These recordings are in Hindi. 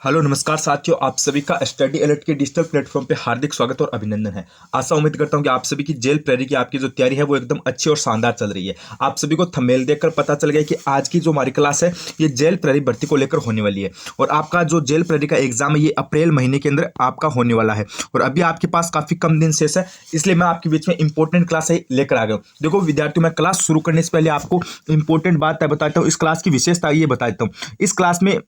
हेलो नमस्कार साथियों, आप सभी का स्टडी अलर्ट के डिजिटल प्लेटफॉर्म पे हार्दिक स्वागत और अभिनंदन है। आशा उम्मीद करता हूं कि आप सभी की जेल प्रेरी की आपकी जो तैयारी है वो एकदम अच्छी और शानदार चल रही है। आप सभी को थंबनेल देखकर पता चल गया कि आज की जो हमारी क्लास है ये जेल प्रेरी भर्ती को लेकर होने वाली है। और आपका जो जेल प्रेरी का एग्जाम है ये अप्रैल महीने के अंदर आपका होने वाला है। और अभी आपके पास काफी कम दिन शेष है, इसलिए मैं आपके बीच में इंपॉर्टेंट क्लास लेकर आ गया हूँ। देखो विद्यार्थियों, मैं क्लास शुरू करने से पहले आपको इंपॉर्टेंट बात बताता हूँ। इस क्लास की विशेषता ये बताता हूँ। इस क्लास में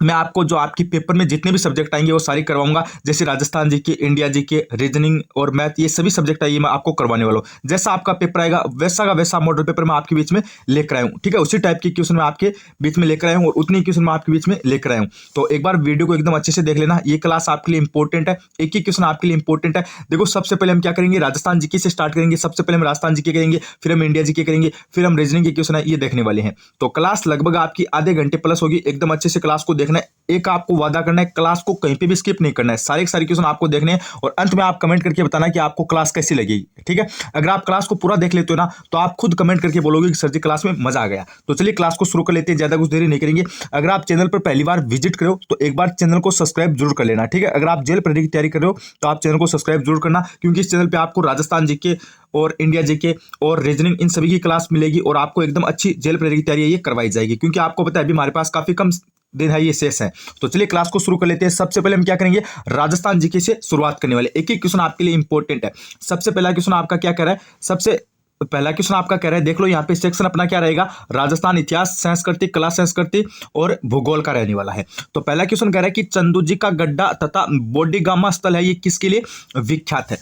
मैं आपको जो आपकी पेपर में जितने भी सब्जेक्ट आएंगे वो सारी करवाऊंगा। जैसे Rajasthan GK, India GK, reasoning और मैथ, ये सभी सब्जेक्ट आइए मैं आपको करवाने वाला हूँ। जैसा आपका पेपर आएगा वैसा का वैसा मॉडल पेपर मैं आपके बीच में लेकर आया हूँ। ठीक है, उसी टाइप के क्वेश्चन मैं आपके बीच में लेकर आया हूँ और उतनी क्वेश्चन मैं आपके बीच में लेकर आया हूँ। तो एक बार वीडियो को एकदम अच्छे से देख लेना, ये क्लास आपके लिए इंपॉर्टेंट है। एक ही क्वेश्चन आपके लिए इंपॉर्टेंट है। देखो सबसे पहले हम क्या करेंगे, राजस्थान जीके से स्टार्ट करेंगे। सबसे पहले हम राजस्थान जीके करेंगे, फिर हम इंडिया जीके करेंगे, फिर हम रीजनिंग के क्वेश्चन है ये देखने वाले हैं। तो क्लास लगभग आपकी आधे घंटे प्लस होगी। एकदम अच्छे से क्लास को देखना है। एक आपको वादा करना है, क्लास को कहीं पे भी स्किप नहीं करना है। सारे क्वेश्चन आपको देखने हैं और अंत में आप कमेंट करके बताना कि आपको क्लास कैसी लगेगी। ठीक है, अगर आप क्लास को पूरा देख लेते हो ना तो आप खुद कमेंट करके बोलोगे कि सर जी क्लास में मजा आ गया। तो चलिए क्लास को शुरू कर लेते हैं, ज्यादा कुछ देरी नहीं करेंगे। अगर आप चैनल पर पहली बार विजिट करो तो एक बार चैनल को सब्सक्राइब जरूर कर लेना। ठीक है, अगर आप जेल प्रेरी की तैयारी कर रहे हो तो आप चैनल को सब्सक्राइब जरूर करना, क्योंकि इस चैनल पे आपको राजस्थान जीके और इंडिया जीके और रीजनिंग इन सभी की क्लास मिलेगी और आपको एकदम अच्छी जेल प्रेरी की तैयारी ये करवाई जाएगी। क्योंकि आपको पता है अभी हमारे पास काफी कम दिन है, ये शेष है। तो चलिए क्लास को शुरू कर लेते हैं। सबसे पहले हम क्या करेंगे, राजस्थान जीके से शुरुआत करने वाले। एक एक क्वेश्चन आपके लिए इंपॉर्टेंट है। सबसे पहला क्वेश्चन आपका क्या कह रहा है, सबसे पहला क्वेश्चन आपका कह रहा है, देख लो यहाँ पे सेक्शन अपना क्या रहेगा, राजस्थान इतिहास, संस्कृति, कला संस्कृति और भूगोल का रहने वाला है। तो पहला क्वेश्चन कह रहा है कि चंदूजी का गड्ढा तथा बोडीगामा स्थल है ये किसके लिए विख्यात है।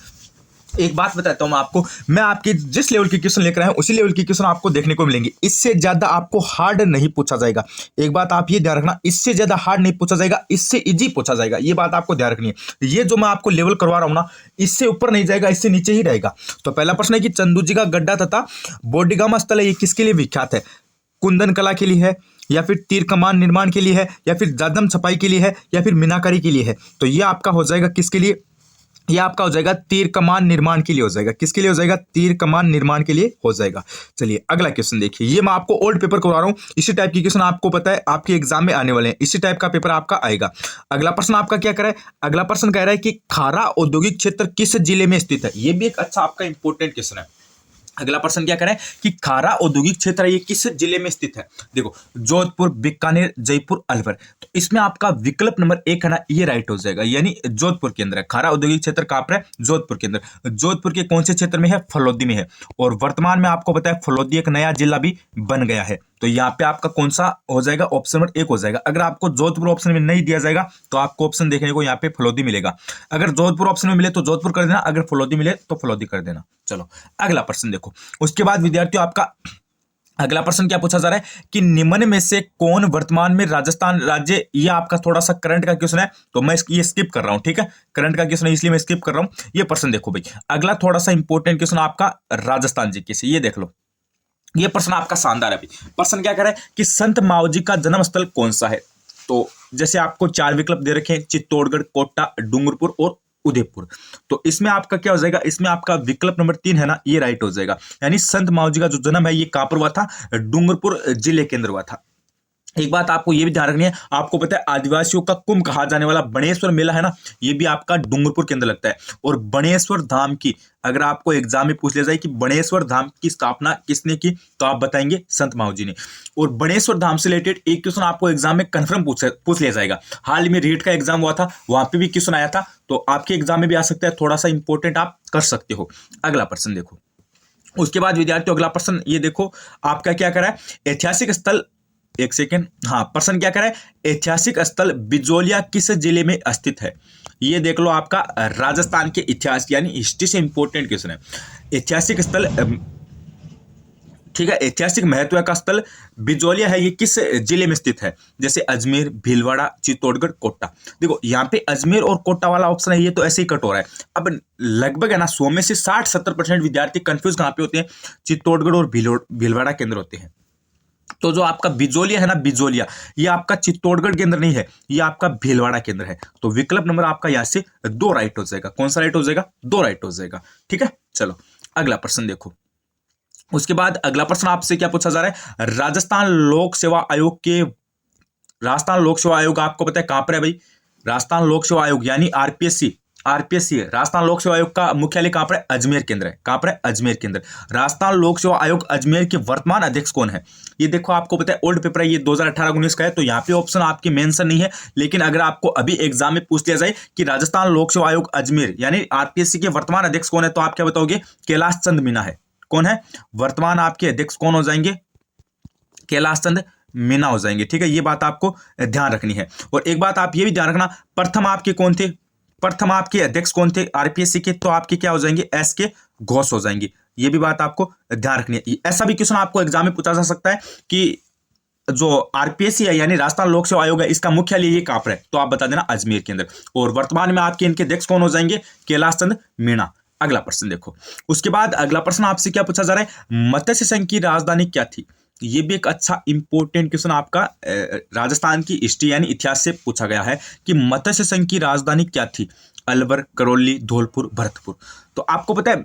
एक बात बताता हूं मैं आपको, मैं आपके जिस लेवल के क्वेश्चन लेकर आया हूं उसी लेवल के क्वेश्चन आपको देखने को मिलेंगे। इससे ज्यादा आपको हार्ड नहीं पूछा जाएगा। एक बात आप ये ध्यान रखना, इससे ज्यादा हार्ड नहीं पूछा जाएगा, इससे इजी पूछा जाएगा। ये बात आपको ध्यान रखनी है। ये जो मैं आपको लेवल करवा रहा हूं ना, इससे ऊपर नहीं जाएगा, इससे नीचे ही रहेगा। तो पहला प्रश्न है कि चंदूजी का गड्ढा तथा बोडीगामा स्थल है ये किसके लिए विख्यात है। कुंदन कला के लिए है, या फिर तीर कमान निर्माण के लिए है, या फिर जादम छपाई के लिए है, या फिर मीनाकारी के लिए है। तो ये आपका हो जाएगा किसके लिए, ये आपका हो जाएगा तीर कमान निर्माण के लिए हो जाएगा। किसके लिए हो जाएगा, तीर कमान निर्माण के लिए हो जाएगा। चलिए अगला क्वेश्चन देखिए, ये मैं आपको ओल्ड पेपर करवा रहा हूं। इसी टाइप की क्वेश्चन आपको पता है आपके एग्जाम में आने वाले हैं, इसी टाइप का पेपर आपका आएगा। अगला प्रश्न आपका क्या कह रहा है, अगला प्रश्न कह रहा है कि खारा औद्योगिक क्षेत्र किस जिले में स्थित है। ये भी एक अच्छा आपका इंपॉर्टेंट क्वेश्चन है। अगला प्रश्न क्या करें कि खारा औद्योगिक क्षेत्र है ये किस जिले में स्थित है। देखो जोधपुर, बीकानेर, जयपुर, अलवर। तो इसमें आपका विकल्प नंबर 1 है ना, ये राइट हो जाएगा, यानी जोधपुर के अंदर है। खारा औद्योगिक क्षेत्र कहां पर है, जोधपुर के अंदर। जोधपुर के कौन से क्षेत्र में है, फलोदी में है। और वर्तमान में आपको पता है फलोदी एक नया जिला भी बन गया है। तो यहाँ पे आपका कौन सा हो जाएगा, ऑप्शन नंबर 1 हो जाएगा। अगर आपको जोधपुर ऑप्शन में नहीं दिया जाएगा तो आपको ऑप्शन देखने को यहाँ पे फलोदी मिलेगा। अगर जोधपुर ऑप्शन में मिले तो जोधपुर कर देना, अगर फलोदी मिले तो फलोदी कर देना। चलो अगला प्रश्न देखो। उसके बाद विद्यार्थियों आपका अगला प्रश्न क्या पूछा जा रहा है कि निम्न में से कौन वर्तमान में राजस्थान राज्य, ये आपका थोड़ा सा करंट का क्वेश्चन है तो मैं ये स्किप कर रहा हूं। ठीक है, करंट का क्वेश्चन है इसलिए मैं स्किप कर रहा हूं। ये प्रश्न देखो भाई, अगला थोड़ा सा इंपॉर्टेंट क्वेश्चन आपका राजस्थान जी के से, ये देख लो। ये प्रश्न आपका शानदार है भाई। प्रश्न क्या कह रहा है कि संत मावजी का जन्म स्थल कौन सा है। तो जैसे आपको 4 विकल्प दे रखे हैं, चित्तौड़गढ़, कोटा, डूंगरपुर और उदयपुर। तो इसमें आपका क्या हो जाएगा, इसमें आपका विकल्प नंबर 3 है ना, ये राइट हो जाएगा। यानी संत मावजी का जो जन्म है ये कहां पर हुआ था, डूंगरपुर जिले के अंदर हुआ था। एक बात आपको ये भी ध्यान रखनी है, आपको पता है आदिवासियों का कुंभ कहा जाने वाला बणेश्वर मेला है ना, ये भी आपका डूंगरपुर के अंदर लगता है। और बणेश्वर धाम की, अगर आपको एग्जाम में पूछ लिया जाए कि बणेश्वर धाम की स्थापना किसने की, तो आप बताएंगे संत मावजी ने। और बणेश्वर धाम से रिलेटेड एक क्वेश्चन आपको एग्जाम में कंफर्म पूछ लिया जाएगा। हाल ही में रीट का एग्जाम हुआ था, वहां पर भी क्वेश्चन आया था, तो आपके एग्जाम में भी आ सकता है। थोड़ा सा इंपॉर्टेंट आप कर सकते हो। अगला प्रश्न देखो। उसके बाद विद्यार्थियों अगला प्रश्न ये देखो, आपका क्या करा है, ऐतिहासिक स्थल, एक सेकेंड, हाँ प्रश्न क्या कह रहा है, ऐतिहासिक स्थल बिजोलिया किस जिले में स्थित है। ये देख लो आपका राजस्थान के इतिहास यानी हिस्ट्री से इंपॉर्टेंट क्वेश्चन है। ऐतिहासिक स्थल, ठीक है, ऐतिहासिक महत्व का स्थल बिजोलिया है ये किस जिले में स्थित है। जैसे अजमेर, भीलवाड़ा, चित्तौड़गढ़, कोटा। देखो यहाँ पे अजमेर और कोटा वाला ऑप्शन है, ये तो ऐसे ही कट हो रहा है। अब लगभग है ना 100 में से 60-70% विद्यार्थी कंफ्यूज कहाँ पे होते हैं, चित्तौड़गढ़ और भीलवाड़ा के अंदर होते हैं। तो जो आपका बिजोलिया है ना, बिजोलिया, ये आपका चित्तौड़गढ़ के अंदर नहीं है, ये आपका भीलवाड़ा के अंदर है। तो विकल्प नंबर आपका यहां से 2 राइट हो जाएगा। कौन सा राइट हो जाएगा, 2 राइट हो जाएगा। ठीक है, चलो अगला प्रश्न देखो। उसके बाद अगला प्रश्न आपसे क्या पूछा जा रहा है, राजस्थान लोक सेवा आयोग के राजस्थान लोक सेवा आयोग आपको पता है कहां पर है भाई? राजस्थान लोक सेवा आयोग यानी आरपीएससी, आरपीएससी है। राजस्थान लोक सेवा आयोग का मुख्यालय कहां पर है? अजमेर केंद्र है। कहां पर है? अजमेर केंद्र। राजस्थान लोक सेवा आयोग अजमेर के वर्तमान अध्यक्ष कौन है? ये देखो आपको पता है ओल्ड पेपर है, ये 2018-19 का है, तो यहाँ पे ऑप्शन आपके मेंशन नहीं है, लेकिन अगर आपको अभी एग्जाम में पूछ लिया जाए कि राजस्थान लोक सेवा आयोग अजमेर यानी आरपीएससी के वर्तमान अध्यक्ष कौन है, तो आप क्या बताओगे? कैलाश चंद मीणा है। कौन है वर्तमान आपके अध्यक्ष? कौन हो जाएंगे? कैलाश चंद मीणा हो जाएंगे। ठीक है, ये बात आपको ध्यान रखनी है। और एक बात आप ये भी ध्यान रखना, प्रथम आपके कौन थे? प्रथम आपके अध्यक्ष कौन थे आरपीएससी के? तो आपके क्या हो जाएंगे? एस के घोष हो जाएंगे। ये भी बात आपको ध्यान रखनी है। ऐसा भी क्वेश्चन आपको एग्जाम में पूछा जा सकता है कि जो आरपीएससी है यानी राजस्थान लोक सेवा आयोग है, इसका मुख्यालय ये कहां पर है? तो आप बता देना अजमेर के अंदर। और वर्तमान में आपके इनके अध्यक्ष कौन हो जाएंगे? कैलाश चंद मीणा। अगला प्रश्न देखो, उसके बाद अगला प्रश्न आपसे क्या पूछा जा रहा है? मत्स्य संघ की राजधानी क्या थी? ये भी एक अच्छा इंपॉर्टेंट क्वेश्चन आपका राजस्थान की हिस्ट्री यानी इतिहास से पूछा गया है कि मत्स्य संघ की राजधानी क्या थी? अलवर, करौली, धौलपुर, भरतपुर। तो आपको पता है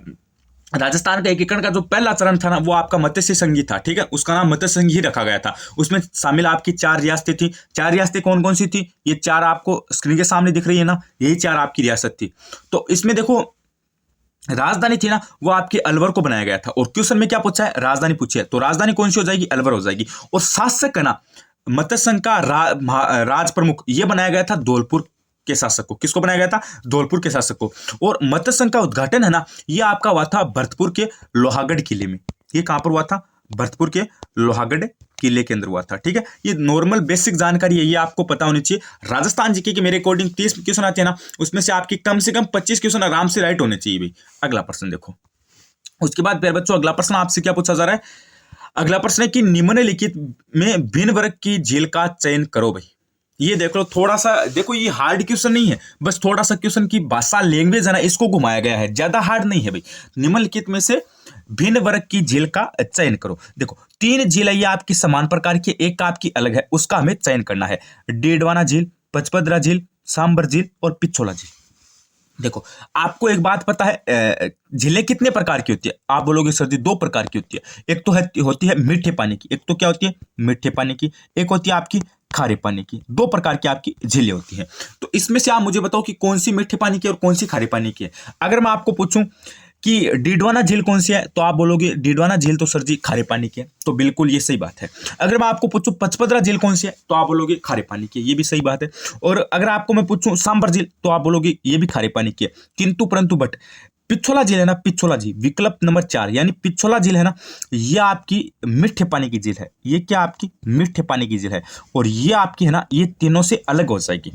राजस्थान का एकीकरण का जो पहला चरण था ना, वो आपका मत्स्य संघ ही था। ठीक है, उसका नाम मत्स्य संघ ही रखा गया था। उसमें शामिल आपकी 4 रियासतें थी। 4 रियासतें कौन कौन सी थी? ये 4 आपको स्क्रीन के सामने दिख रही है ना, यही 4 आपकी रियासत थी। तो इसमें देखो राजधानी थी ना, वो आपके अलवर को बनाया गया था। और क्वेश्चन में क्या पूछा है? राजधानी पूछी है, तो राजधानी कौन सी हो जाएगी? अलवर हो जाएगी। और शासक है ना मत्स्य संघ का राज प्रमुख ये बनाया गया था धौलपुर के शासक को। किसको बनाया गया था? धौलपुर के शासक को। और मत्स्य संघ का उद्घाटन है ना, ये आपका हुआ था भरतपुर के लोहागढ़ किले में। ये कहां पर हुआ था? भरतपुर के लोहागढ़ किले के अंदर हुआ था। ठीक है, ये नॉर्मल बेसिक जानकारी है, ये आपको पता होनी चाहिए। राजस्थान जीके के मेरे अकॉर्डिंग 30 क्वेश्चन आते हैं ना, उसमें से आपकी कम से कम 25 क्वेश्चन आराम से राइट होने चाहिए भाई। अगला प्रश्न देखो, उसके बाद प्यारे बच्चों अगला प्रश्न आपसे क्या पूछा जा रहा है? अगला प्रश्न है कि निम्नलिखित में भिन्न वर्ग की झील का चयन करो भाई। ये देख लो, थोड़ा सा देखो, ये हार्ड क्वेश्चन नहीं है, बस थोड़ा सा क्वेश्चन की भाषा लैंग्वेज है ना, इसको घुमाया गया है, ज्यादा हार्ड नहीं है भाई। निम्नलिखित में से भिन्न वर्ग की झील का चयन करो। देखो 3 झील है, ये आपकी समान प्रकार की, एक आपकी अलग है, उसका हमें चयन करना है। डीडवाना झील, पचपदरा झील, सांबर झील और पिछोला झील। देखो आपको एक बात पता है, झीलें कितने प्रकार की होती है? आप बोलोगे सर जी 2 प्रकार की होती है। एक तो होती है मीठे पानी की, एक तो क्या होती है? मीठे पानी की। एक होती है आपकी खारे पानी की। 2 प्रकार की आपकी झीलें होती हैं। तो इसमें से आप मुझे बताओ कि कौन सी मीठे पानी की और कौन सी खारे पानी की है। अगर मैं आपको पूछूं कि डीडवाना झील कौन सी है, तो आप बोलोगे डीडवाना झील तो सर जी खारे पानी की है, तो बिल्कुल ये सही बात है। अगर मैं आपको पूछूं पचपदरा झील कौन सी है, तो आप बोलोगे खारे पानी की है, ये भी सही बात है। और अगर आपको मैं पूछूं सांबर झील, तो आप बोलोगे ये भी खारे पानी की है। किंतु परंतु बट पिछोला झील है ना, पिछोला झील विकल्प नंबर 4 यानी पिछोला झील है ना, ये आपकी मीठे पानी की झील है। ये क्या आपकी मीठे पानी की झील है, और ये आपकी है ना, ये तीनों से अलग हो जाएगी।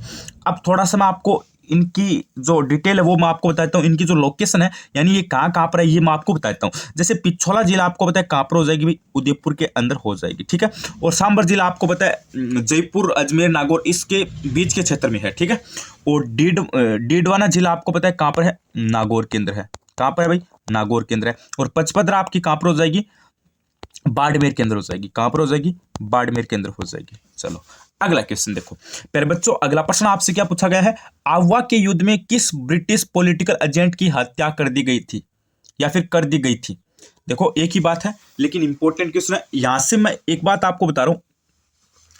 अब थोड़ा सा मैं आपको इनकी जो डिटेल है वो मैं आपको बताता हूँ। इनकी जो लोकेशन है यानी ये कहाँ कहाँ पर है, ये मैं आपको बताता हूँ। जैसे पिछोला झील आपको पता है कहाँ पर हो जाएगी भाई? उदयपुर के अंदर हो जाएगी। ठीक है, और सांबर झील आपको पता है जयपुर, अजमेर, नागौर इसके बीच के क्षेत्र में है। ठीक है, और डीडवाना झील आपको पता है कहाँ पर है? नागौर के अंदर है। कहाँ पर है भाई? नागौर के अंदर है। और पचपदरा आपकी कहाँ पर हो जाएगी? बाड़मेर के अंदर हो जाएगी। कहां पर हो जाएगी? बाड़मेर के अंदर हो जाएगी। चलो अगला क्वेश्चन देखो प्यारे बच्चों, अगला प्रश्न आपसे क्या पूछा गया है? आवा के युद्ध में किस ब्रिटिश पॉलिटिकल एजेंट की हत्या कर दी गई थी या फिर कर दी गई थी? देखो एक ही बात है, लेकिन इंपॉर्टेंट क्वेश्चन है। यहां से मैं एक बात आपको बता रहा हूं,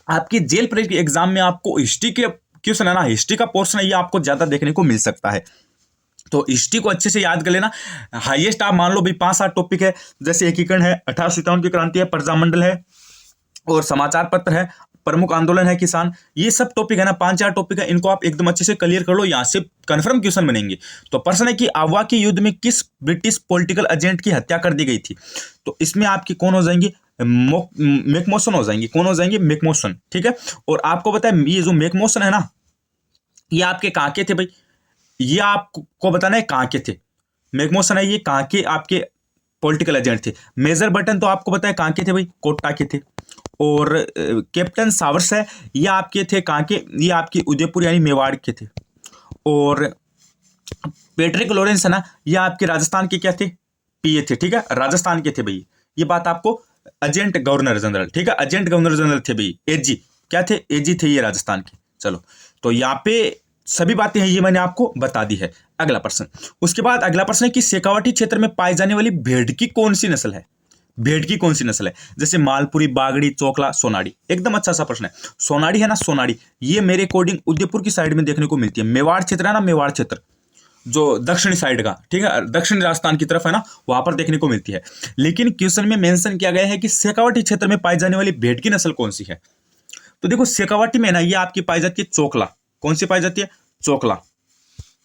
आपकी जेल परेड के एग्जाम में आपको हिस्ट्री के क्वेश्चन है ना, हिस्ट्री का पोर्शन है, ये आपको ज्यादा देखने को मिल सकता है। तो हिस्ट्री को अच्छे से याद कर लेना। हाईएस्ट आप मान लो भाई 5-7 टॉपिक है, जैसे एकीकरण है, 1857 की क्रांति है, प्रजामंडल है, और समाचार पत्र है, प्रमुख आंदोलन है किसान। ये सब टॉपिक है ना, 5-4 टॉपिक है, इनको आप एकदम अच्छे से क्लियर कर लो, यहां से कंफर्म क्वेश्चन बनेंगे। तो प्रश्न है कि आवा के युद्ध में किस ब्रिटिश पॉलिटिकल एजेंट की हत्या कर दी गई थी? तो इसमें आपकी कौन हो जाएंगे? मैकमोसन हो जाएंगे। कौन हो जाएंगे? मैकमोसन। ठीक है, और आपको पता है ये जो मैकमोसन है ना, ये आपके कहाँ के थे भाई? ये आपको बताना है कहाँ के थे। मैकमोसन है ये कहाँ के आपके पॉलिटिकल एजेंट थे। मेजर बटन तो आपको पता है कहाँ के थे भाई? कोटा के थे। और कैप्टन सावर्स है ये आपके थे कहाँ के? ये आपकी उदयपुर यानी मेवाड़ के थे। और पैट्रिक लॉरेंस है ना, ये आपके राजस्थान के क्या थे? पीए थे। ठीक है, राजस्थान के थे भाई। ये बात आपको एजेंट गवर्नर जनरल, ठीक है, एजेंट गवर्नर जनरल थे भाई। एजी क्या थे? एजी थे ये राजस्थान के। चलो तो यहाँ पे सभी बातें हैं, ये मैंने आपको बता दी है। अगला प्रश्न, उसके बाद अगला प्रश्न है कि शेखावाटी क्षेत्र में पाई जाने वाली भेड़ की कौन सी नस्ल है? भेड़ की कौन सी नस्ल है? जैसे मालपुरी, बागड़ी, चोकला, सोनाड़ी। एकदम अच्छा सा प्रश्न है। सोनाड़ी है ना, सोनाड़ी, ये मेरे अकॉर्डिंग उदयपुर की साइड में देखने को मिलती है। मेवाड़ क्षेत्र है ना, मेवाड़ क्षेत्र जो दक्षिणी साइड का, ठीक है, दक्षिणी राजस्थान की तरफ है ना, वहां पर देखने को मिलती है। लेकिन क्वेश्चन में मेंशन किया गया है कि शेखावाटी क्षेत्र में पाई जाने वाली भेड़ की नस्ल कौन सी है? तो देखो शेखावाटी में ना ये आपकी पाई जाती है चोकला। कौन सी पाई जाती है? चोकला।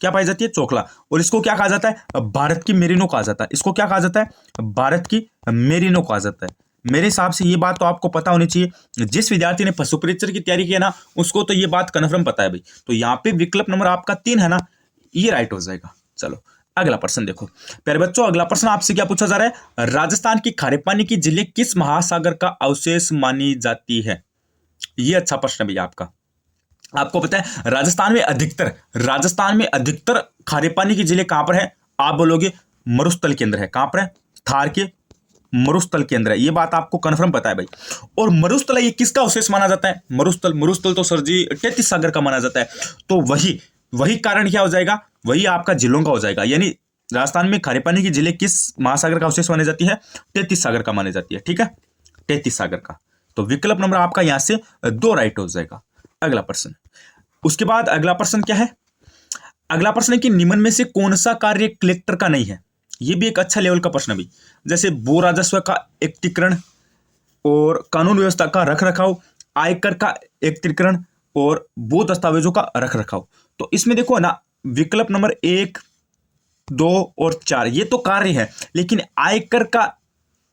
क्या पाई जाती है? चोकला। और इसको क्या कहा जाता है? भारत की मेरिनो कहा जाता है। इसको क्या कहा जाता है? भारत की मेरिनो कहा जाता है। मेरे हिसाब से ये बात तो आपको पता होनी चाहिए। जिस विद्यार्थी ने पशु परीक्षण की तैयारी की है ना, उसको तो ये बात कन्फर्म पता है भाई। तो यहाँ पे विकल्प नंबर आपका 3 है ना, ये राइट हो जाएगा। चलो अगला प्रश्न देखो प्यारे बच्चों। अगला प्रश्न आपसे क्या पूछा जा रहा है? राजस्थान की खारे पानी की झीलें किस महासागर का अवशेष मानी जाती है? ये अच्छा प्रश्न है भैया आपका। आपको पता है राजस्थान में अधिकतर खारे पानी की झीलें कहां पर है? आप बोलोगे मरुस्थल के अंदर है। कहां पर है? थार के मरुस्थल के अंदर है। ये बात आपको कंफर्म पता है भाई। और मरुस्थल ये किसका अवशेष माना जाता है? मरुस्थल तो सर जी 33 सागर का माना जाता है। तो वही कारण क्या हो जाएगा? वही आपका झीलों का हो जाएगा। यानी राजस्थान में खारे पानी की झीलें किस महासागर का अवशेष मानी जाती है? 33 सागर का मानी जाती है। ठीक है, 33 सागर का। तो विकल्प नंबर आपका यहां से 2 राइट हो जाएगा। अगला प्रश्न, उसके बाद अगला प्रश्न क्या है? अगला प्रश्न है कि निम्न में से कौन सा कार्य कलेक्टर का नहीं है? ये भी एक अच्छा लेवल का प्रश्न भी। जैसे भू राजस्व का एकत्रीकरण और कानून व्यवस्था का रख रखाव, आयकर का एकत्रीकरण और भू दस्तावेजों का रख रखाव। तो इसमें देखो ना, विकल्प नंबर 1, 2 और 4 ये तो कार्य है, लेकिन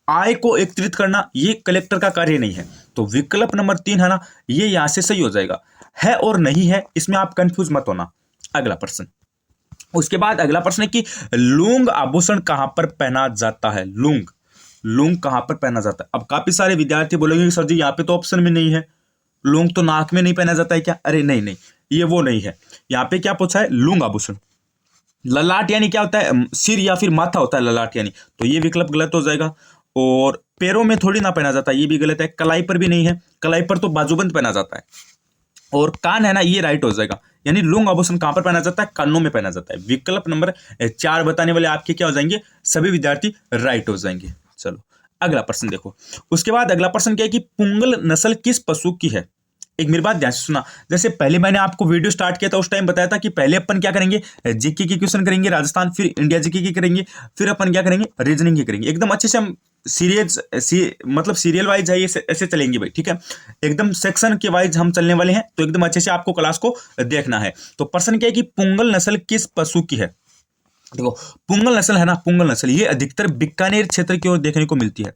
आय को एकत्रित करना ये कलेक्टर का कार्य नहीं है। तो विकल्प नंबर 3 है ना, ये यहां से सही हो जाएगा। है और नहीं है, इसमें आप कंफ्यूज मत होना। अगला प्रश्न, उसके बाद अगला प्रश्न है कि लूंग आभूषण कहां पर पहना जाता है? लूंग कहां पर पहना जाता है? अब काफी सारे विद्यार्थी बोलेंगे सर जी यहाँ पे तो ऑप्शन में नहीं है, लूंग तो नाक में नहीं पहना जाता है क्या? अरे नहीं, ये वो नहीं है। यहाँ पे क्या पूछा है? लूंग आभूषण। ललाट यानी क्या होता है? सिर या फिर माथा होता है ललाट यानी। तो ये विकल्प गलत हो जाएगा। और पैरों में थोड़ी ना पहना जाता है, ये भी गलत है। कलाई पर भी नहीं है, कलाई पर तो बाजूबंद पहना जाता है। और कान है ना, ये राइट हो जाएगा। यानी लूंग आभूषण कहां पर पहना जाता है? कानों में पहना जाता है। विकल्प नंबर 4 बताने वाले आपके क्या हो जाएंगे? सभी विद्यार्थी राइट हो जाएंगे। चलो अगला प्रश्न देखो। उसके बाद अगला प्रश्न क्या है कि पुंगल नस्ल किस पशु की है? एक मेरी बात ध्यान से सुना। जैसे पहले मैंने आपको वीडियो स्टार्ट किया था, उस टाइम बताया था कि पहले अपन क्या करेंगे? जीके की क्वेश्चन करेंगे राजस्थान, फिर इंडिया जीके की करेंगे, फिर अपन क्या करेंगे? रीजनिंग की करेंगे। एकदम अच्छे से हम मतलब सीरियल वाइज है, ये ऐसे चलेंगे भाई। ठीक है, एकदम सेक्शन के वाइज हम चलने वाले हैं। तो एकदम अच्छे से आपको क्लास को देखना है। तो प्रश्न क्या है कि पुंगल नस्ल किस पशु की है? देखो पुंगल नस्ल है ना, पुंगल नस्ल ये अधिकतर बीकानेर क्षेत्र की ओर देखने को मिलती है।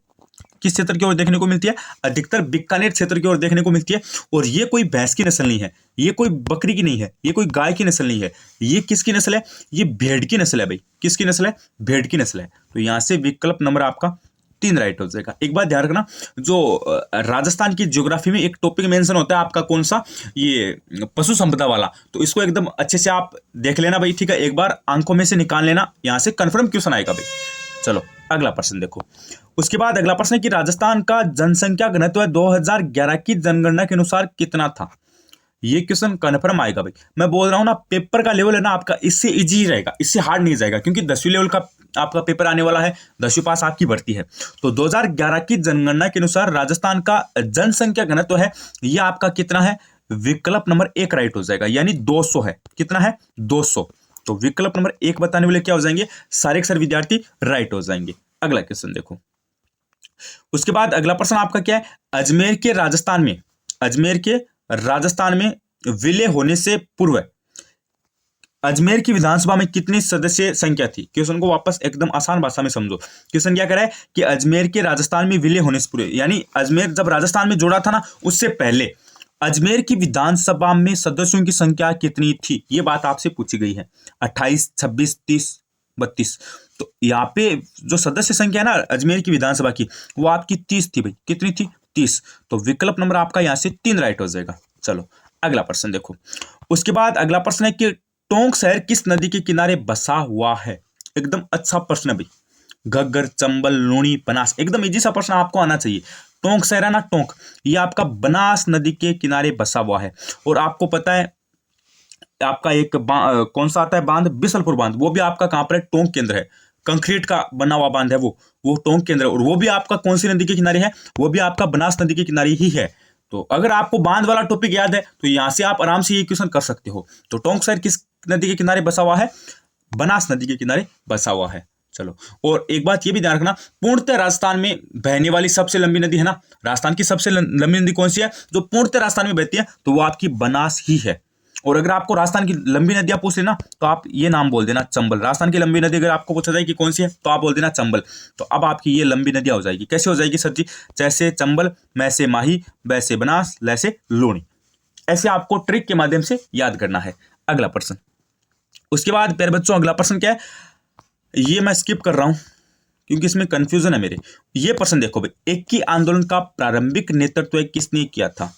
किस क्षेत्र की ओर देखने को मिलती है? अधिकतर बीकानेर क्षेत्र की ओर देखने को मिलती है। और ये कोई भैंस की नस्ल नहीं है, ये कोई बकरी की नहीं है, ये कोई गाय की नस्ल नहीं है। ये किसकी नस्ल है? ये भेड़ की नस्ल है भाई। किसकी नस्ल है? भेड़ की नस्ल है। तो यहां से विकल्प नंबर आपका 3 राइट हो जाएगा। एक बात ध्यान रखना, जो राजस्थान की ज्योग्राफी में एक टॉपिक मेंशन होता है आपका, कौन सा? ये पशु संपदा वाला। तो इसको एकदम अच्छे से आप देख लेना भाई। ठीक है, एक बार आंखों में से निकाल लेना, यहां से कंफर्म क्वेश्चन आएगा भाई। चलो अगला प्रश्न देखो। उसके बाद अगला प्रश्न है कि राजस्थान का जनसंख्या घनत्व 2011 की जनगणना के अनुसार कितना था? ये क्वेश्चन कन्फर्म आएगा भाई। मैं बोल रहा हूं ना, पेपर का लेवल है ना आपका, इससे इजी रहेगा, इससे हार्ड नहीं जाएगा। क्योंकि 10वीं लेवल का आपका पेपर आने वाला है, 10वीं पास आपकी भर्ती है। तो 2011 की जनगणना के अनुसार राजस्थान का जनसंख्या घनत्व है, यह आपका कितना है? विकल्प नंबर 1 राइट हो जाएगा। यानी 200 है। कितना है? 200। तो विकल्प नंबर 1 बताने वाले क्या हो जाएंगे? सारे के सारे विद्यार्थी राइट हो जाएंगे। अगला क्वेश्चन देखो। उसके बाद अगला प्रश्न आपका क्या है? अजमेर के राजस्थान में विलय होने से पूर्व अजमेर की विधानसभा में कितनी सदस्य संख्या थी? क्वेश्चन को वापस एकदम आसान भाषा में समझो। क्वेश्चन क्या कह रहा है कि अजमेर के राजस्थान में विलय होने से पूर्व, यानी अजमेर जब राजस्थान में जोड़ा था ना, उससे पहले अजमेर की विधानसभा में सदस्यों की संख्या कितनी थी? ये बात आपसे पूछी गई है। 28, 26, 30, 32। तो यहाँ पे जो सदस्य संख्या है ना अजमेर की विधानसभा की, वो आपकी 30 थी भाई। कितनी थी? 30। तो विकल्प नंबर आपका यहाँ से 3 राइट हो जाएगा। चलो अगला प्रश्न देखो। उसके बाद अगला प्रश्न है कि टोंक शहर किस नदी के किनारे बसा हुआ है? एकदम अच्छा प्रश्न है भाई। घग्गर, चंबल, लूणी, बनास। एकदम इजी सा प्रश्न आपको आना चाहिए। टोंक शहर है ना, टोंक, ये आपका बनास नदी के किनारे बसा हुआ है। और आपको पता है आपका एक कौन सा आता है बांध? बिसलपुर बांध। वो भी आपका कहां पर है? टोंक के अंदर है। कंक्रीट का बना हुआ बांध है वो टोंक के अंदर, और वो भी आपका कौन सी नदी के किनारे है, वो भी आपका बनास नदी के किनारे ही है। तो अगर आपको बांध वाला टॉपिक याद है तो यहाँ से आप आराम से ये क्वेश्चन कर सकते हो। तो टोंक शहर किस नदी के किनारे बसा हुआ है, बनास नदी के किनारे बसा हुआ है। चलो, और एक बात ये भी ध्यान रखना, पूर्णतः राजस्थान में बहने वाली सबसे लंबी नदी है ना, राजस्थान की सबसे लंबी नदी कौन सी है जो पूर्णतः राजस्थान में बहती है, तो वो आपकी बनास ही है। और अगर आपको राजस्थान की लंबी नदियां पूछ लेना तो आप ये नाम बोल देना चंबल। राजस्थान की लंबी नदी अगर आपको पूछा जाए कि कौन सी है तो आप बोल देना चंबल। तो अब आपकी ये लंबी नदियां हो जाएगी। कैसे हो जाएगी सर जी? जैसे चंबल, मैं से माही, बै से बनास, लै से लूणी। ऐसे आपको ट्रिक के माध्यम से याद करना है। अगला प्रश्न, उसके बाद प्यारे बच्चों अगला प्रश्न क्या है, ये मैं स्किप कर रहा हूं क्योंकि इसमें कंफ्यूजन है मेरे। ये प्रश्न देखो भाई, इक्की आंदोलन का प्रारंभिक नेतृत्व किसने किया था?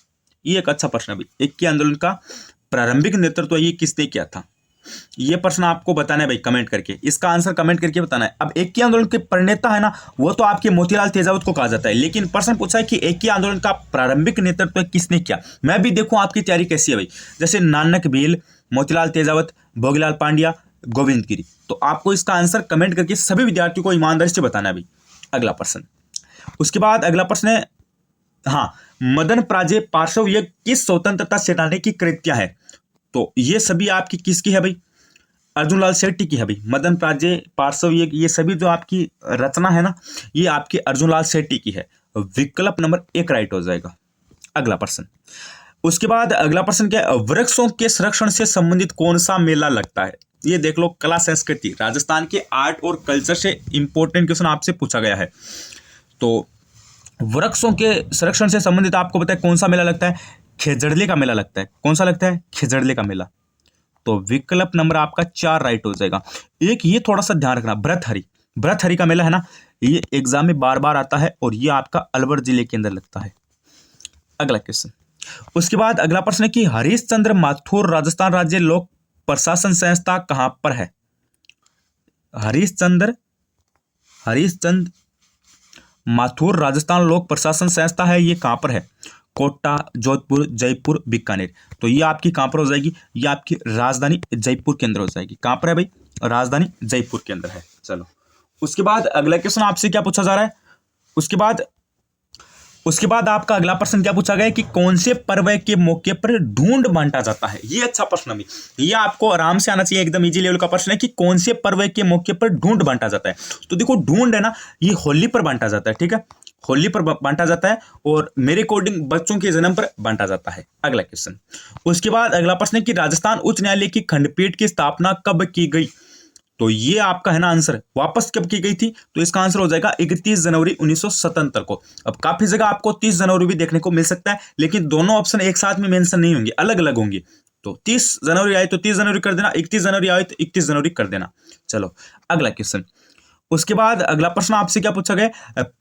ये एक अच्छा प्रश्न है भाई, इक्की आंदोलन का प्रारंभिक नेतृत्व ये किसने किया था? ये प्रश्न आपको बताना है भाई कमेंट करके, इसका आंसर कमेंट करके बताना है। अब इक्की आंदोलन के प्रणेता है ना, वो तो आपके मोतीलाल तेजावत को कहा जाता है, लेकिन प्रश्न पूछा है कि इक्की आंदोलन का प्रारंभिक नेतृत्व किसने किया। मैं भी देखूं आपकी तैयारी कैसी है भाई, जैसे नानक भील, मोतीलाल तेजावत, भोगीलाल पांड्या, गोविंद गिरी। तो आपको इसका आंसर कमेंट करके सभी विद्यार्थियों को ईमानदारी से बताना है भाई। अगला प्रश्न, उसके बाद अगला प्रश्न है, हाँ, मदन प्राजे पार्श्व ये किस स्वतंत्रता सेनानी की कृतियां है? तो ये सभी आपकी किसकी है भाई? अर्जुन लाल शेट्टी की है भाई। मदन प्राजे पार्श्व ये सभी जो आपकी रचना है ना, ये आपकी अर्जुन लाल शेट्टी की है। विकल्प नंबर 1 राइट हो जाएगा। अगला प्रश्न, उसके बाद अगला प्रश्न क्या है, वृक्षों के संरक्षण से संबंधित कौन सा मेला लगता है? ये देख लो, कला संस्कृति, राजस्थान के आर्ट और कल्चर से इंपॉर्टेंट क्वेश्चन आपसे पूछा गया है। तो वृक्षों के संरक्षण से संबंधित आपको पता है कौन सा मेला लगता है? खेजड़ले का मेला लगता है। कौन सा लगता है? खेजड़ले का मेला। तो विकल्प नंबर आपका 4 राइट हो जाएगा। एक ये थोड़ा सा ध्यान रखना, भृतहरि का मेला है ना, ये एग्जाम में बार बार आता है और ये आपका अलवर जिले के अंदर लगता है। अगला क्वेश्चन, उसके बाद अगला प्रश्न है कि हरीशचंद्र माथुर राजस्थान राज्य लोक प्रशासन संस्था कहां पर है? हरीशचंद माथुर राजस्थान लोक प्रशासन संस्था है, ये कहां पर है? कोटा, जोधपुर, जयपुर, बीकानेर। तो ये आपकी कहां पर हो जाएगी? ये आपकी राजधानी जयपुर के अंदर हो जाएगी। कहां पर है भाई? राजधानी जयपुर के अंदर है। चलो, उसके बाद अगला क्वेश्चन आपसे क्या पूछा जा रहा है, उसके बाद आपका अगला प्रश्न क्या पूछा गया है कि कौन से पर्व के मौके पर ढूंढ बांटा जाता है? ये अच्छा प्रश्न भी, ये आपको आराम से आना चाहिए, एकदम इजी लेवल का प्रश्न है कि कौन से पर्व के मौके पर ढूंढ बांटा जाता है। तो देखो, ढूंढ है ना, ये होली पर बांटा जाता है। ठीक है, होली पर बांटा जाता है और मेरे अकॉर्डिंग बच्चों के जन्म पर बांटा जाता है। अगला क्वेश्चन, उसके बाद अगला प्रश्न है कि राजस्थान उच्च न्यायालय की खंडपीठ की स्थापना कब की गई? तो ये आपका है ना आंसर, वापस कब की गई थी? तो इसका आंसर हो जाएगा 31 जनवरी 1977 को। अब काफी जगह आपको 30 जनवरी भी देखने को मिल सकता है, लेकिन दोनों ऑप्शन एक साथ में मेंशन नहीं होंगे, अलग अलग होंगे। तो 30 जनवरी आए तो 30 जनवरी कर देना, 31 जनवरी आए तो 31 जनवरी कर देना। चलो, अगला क्वेश्चन, उसके बाद अगला प्रश्न आपसे क्या पूछा गया,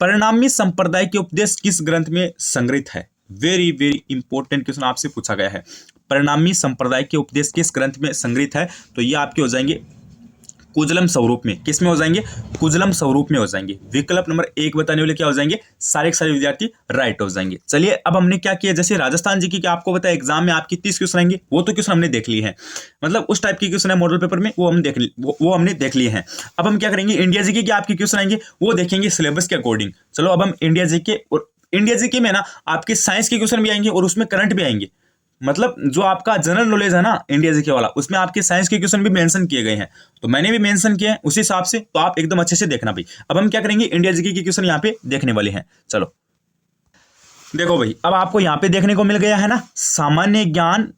परिणामी संप्रदाय के उपदेश किस ग्रंथ में संग्रहित है? वेरी वेरी इंपॉर्टेंट क्वेश्चन आपसे पूछा गया है, परिणामी संप्रदाय के उपदेश किस ग्रंथ में संग्रहित है? तो ये आपके हो जाएंगे कुजलम स्वरूप में। किस में हो जाएंगे? कुजलम स्वरूप में हो जाएंगे। विकल्प नंबर 1 बताने वाले क्या हो जाएंगे? सारे के सारे विद्यार्थी राइट हो जाएंगे। चलिए, अब हमने क्या किया, जैसे राजस्थान जी की क्या आपको पता है एग्जाम में आपकी 30 क्वेश्चन आएंगे, वो तो क्वेश्चन हमने देख लिए हैं, मतलब उस टाइप की क्वेश्चन है मॉडल पेपर में, वो हमने देख लिए हैं। अब हम क्या करेंगे, इंडिया जी के आपके क्वेश्चन आएंगे, वो देखेंगे सिलेबस के अकॉर्डिंग। चलो, अब हम इंडिया जी के में ना आपके साइंस के क्वेश्चन भी आएंगे और उसमें करंट भी आएंगे, मतलब जो आपका जनरल नॉलेज है ना इंडिया जीके वाला, उसमें आपके साइंस के क्वेश्चन भी मेंशन किए गए हैं, तो मैंने भी मेंशन किए हैं उसी हिसाब से, तो आप एकदम अच्छे से देखना भाई। अब हम क्या करेंगे, इंडिया जीके के क्वेश्चन यहाँ पे देखने वाले हैं। चलो देखो भाई, अब आपको यहाँ पे देखने को मिल गया है ना सामान्य ज्ञान,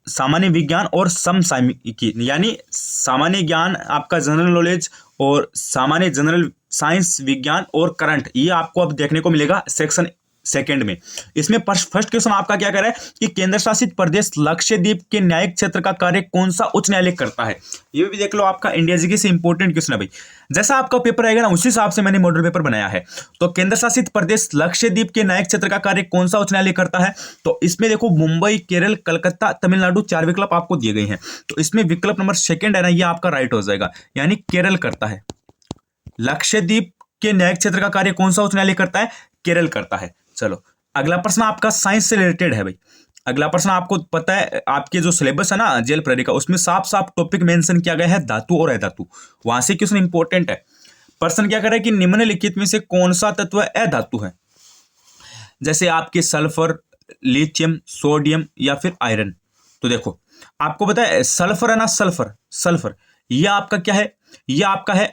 सामान्य विज्ञान और समसामयिकी, यानी सामान्य ज्ञान आपका जनरल नॉलेज और सामान्य जनरल साइंस विज्ञान और करंट, ये आपको अब देखने को मिलेगा सेक्शन सेकंड में। इसमें फर्स्ट क्वेश्चन आपका क्या कह रहा है कि केंद्र शासित प्रदेश लक्षद्वीप के न्यायिक क्षेत्र का कार्य कौन सा उच्च न्यायालय करता है? ये भी देख लो, आपका इंडिया जीके से इंपॉर्टेंट क्वेश्चन है भाई। जैसा आपका पेपर आएगा ना उसी हिसाब से मैंने मॉडल पेपर बनाया है। तो केंद्र शासित प्रदेश लक्षद्वीप के न्यायिक क्षेत्र का कार्य कौन सा उच्च न्यायालय करता है? तो इसमें देखो, मुंबई, केरल, कलकत्ता, तमिलनाडु, 4 विकल्प आपको दिए गए हैं। तो इसमें विकल्प नंबर 2 है ना, ये आपका राइट हो जाएगा, यानी केरल करता है। लक्षद्वीप के न्यायिक क्षेत्र का कार्य कौन सा उच्च न्यायालय करता है? केरल करता है। चलो, अगला प्रश्न आपका साइंस से रिलेटेड है भाई। अगला प्रश्न आपको पता है, आपके जो सिलेबस है ना जेल प्रेरी का, उसमें साफ साफ टॉपिक मेंशन किया गया है धातु और अधातु, वहां से क्वेश्चन इंपॉर्टेंट है। प्रश्न क्या कर रहा है कि निम्नलिखित में से कौन सा तत्व अधातु है, जैसे आपके सल्फर, लिथियम, सोडियम या फिर आयरन। तो देखो आपको पता है सल्फर है ना, सल्फर सल्फर ये आपका क्या है, ये आपका है